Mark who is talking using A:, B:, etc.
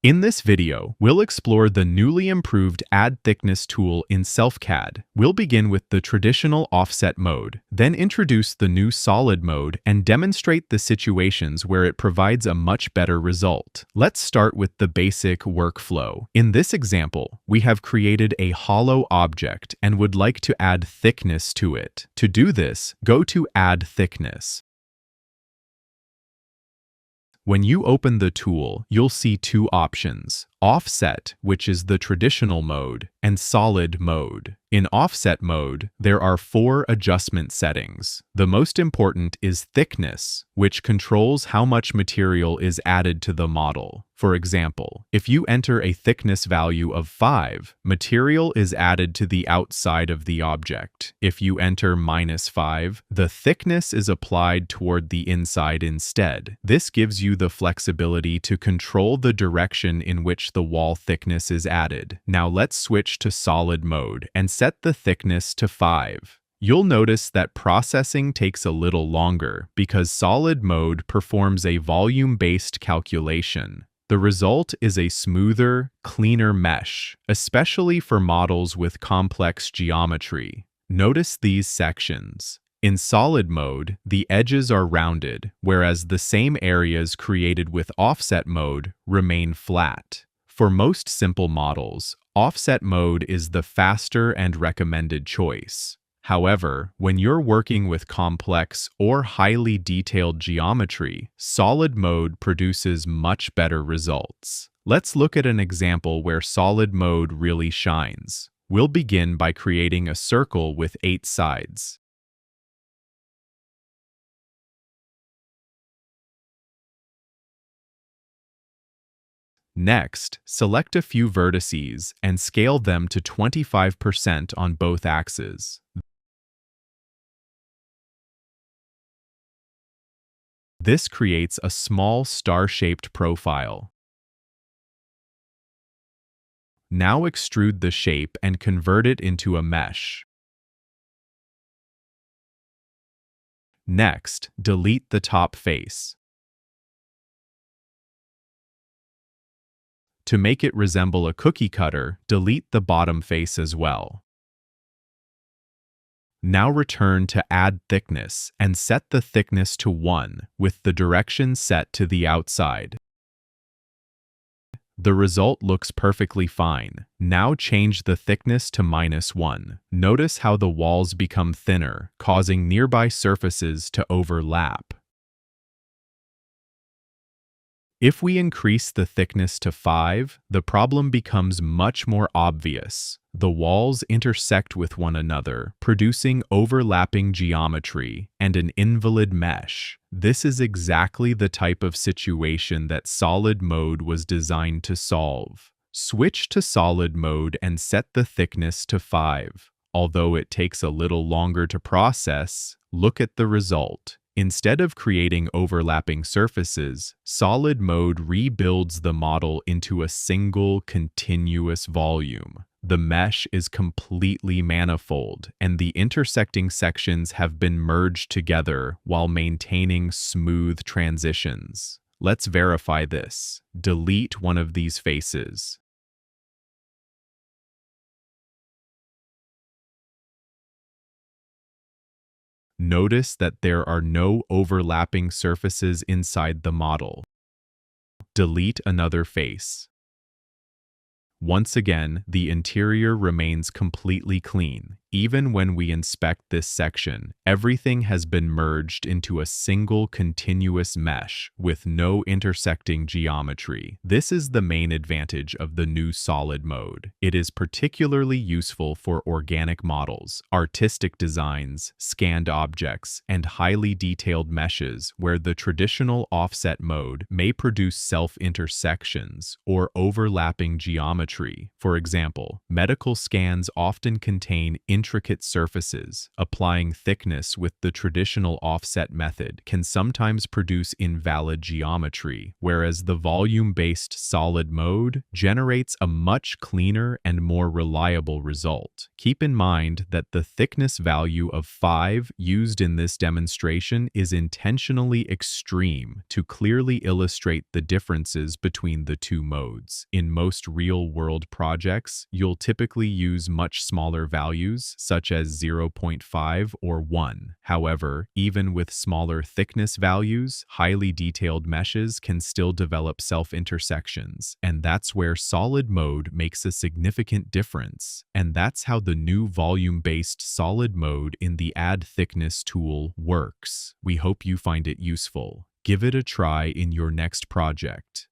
A: In this video, we'll explore the newly improved Add Thickness tool in SelfCAD. We'll begin with the traditional offset mode, then introduce the new solid mode and demonstrate the situations where it provides a much better result. Let's start with the basic workflow. In this example, we have created a hollow object and would like to add thickness to it. To do this, go to Add Thickness. When you open the tool, you'll see two options: Offset, which is the traditional mode, and Solid mode. In Offset mode, there are 4 adjustment settings. The most important is Thickness, which controls how much material is added to the model. For example, if you enter a thickness value of 5, material is added to the outside of the object. If you enter -5, the thickness is applied toward the inside instead. This gives you the flexibility to control the direction in which the wall thickness is added. Now let's switch to Solid mode and set the thickness to 5. You'll notice that processing takes a little longer because Solid mode performs a volume-based calculation. The result is a smoother, cleaner mesh, especially for models with complex geometry. Notice these sections. In Solid mode, the edges are rounded, whereas the same areas created with Offset mode remain flat. For most simple models, Offset mode is the faster and recommended choice. However, when you're working with complex or highly detailed geometry, Solid mode produces much better results. Let's look at an example where Solid mode really shines. We'll begin by creating a circle with 8 sides. Next, select a few vertices and scale them to 25% on both axes. This creates a small star-shaped profile. Now extrude the shape and convert it into a mesh. Next, delete the top face. To make it resemble a cookie cutter, delete the bottom face as well. Now return to Add Thickness and set the thickness to 1, with the direction set to the outside. The result looks perfectly fine. Now change the thickness to -1. Notice how the walls become thinner, causing nearby surfaces to overlap. If we increase the thickness to 5, the problem becomes much more obvious. The walls intersect with one another, producing overlapping geometry and an invalid mesh. This is exactly the type of situation that Solid mode was designed to solve. Switch to Solid mode and set the thickness to 5. Although it takes a little longer to process, look at the result. Instead of creating overlapping surfaces, Solid mode rebuilds the model into a single, continuous volume. The mesh is completely manifold, and the intersecting sections have been merged together while maintaining smooth transitions. Let's verify this. Delete one of these faces. Notice that there are no overlapping surfaces inside the model. Delete another face. Once again, the interior remains completely clean. Even when we inspect this section, everything has been merged into a single continuous mesh with no intersecting geometry. This is the main advantage of the new Solid mode. It is particularly useful for organic models, artistic designs, scanned objects, and highly detailed meshes where the traditional offset mode may produce self-intersections or overlapping geometry. For example, medical scans often contain intricate surfaces, applying thickness with the traditional offset method can sometimes produce invalid geometry, whereas the volume-based solid mode generates a much cleaner and more reliable result. Keep in mind that the thickness value of 5 used in this demonstration is intentionally extreme to clearly illustrate the differences between the two modes. In most real-world projects, you'll typically use much smaller values, such as 0.5 or 1. However, even with smaller thickness values, highly detailed meshes can still develop self-intersections, and that's where solid mode makes a significant difference. And that's how the new volume-based solid mode in the Add Thickness tool works. We hope you find it useful. Give it a try in your next project.